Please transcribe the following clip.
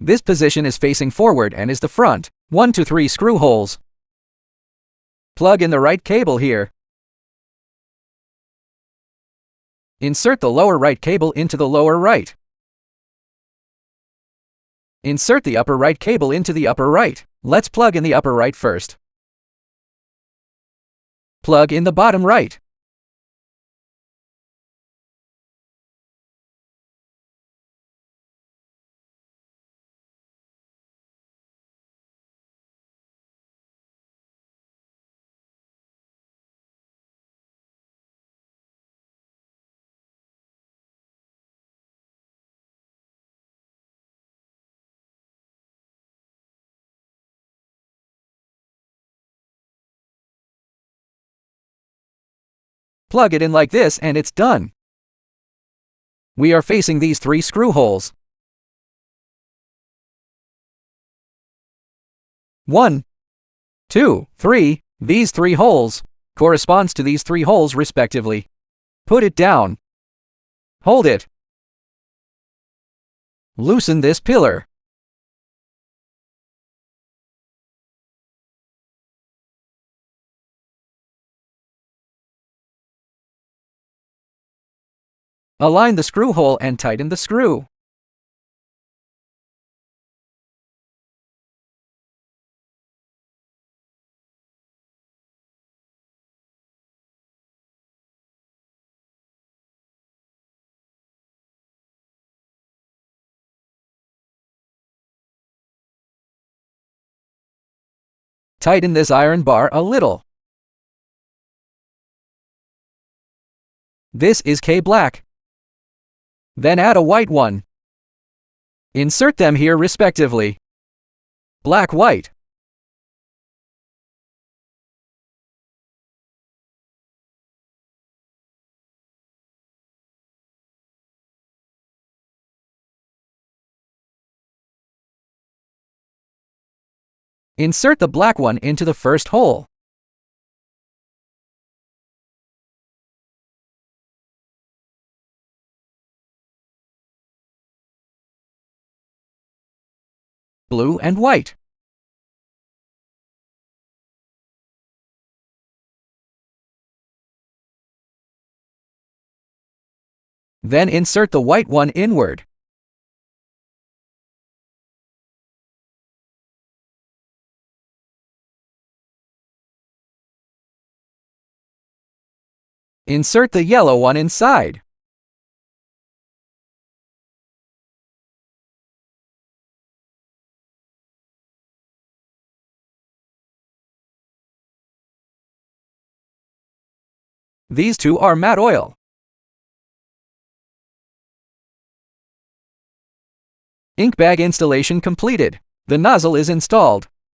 This position is facing forward and is the front. 1 to 3 screw holes. Plug in the right cable here. Insert the lower right cable into the lower right. Insert the upper right cable into the upper right. Let's plug in the upper right first. Plug in the bottom right. Plug it in like this and it's done. We are facing these 3 screw holes. 1, 2, 3. These 3 holes corresponds to these 3 holes respectively. Put it down. Hold it. Loosen this pillar. Align the screw hole and tighten the screw. Tighten this iron bar a little. This is K-black. Then add a white one. Insert them here respectively. Black, white. Insert the black one into the first hole. Blue and white. Then insert the white one inward. Insert the yellow one inside. These 2 are matte oil. Ink bag installation completed. The nozzle is installed.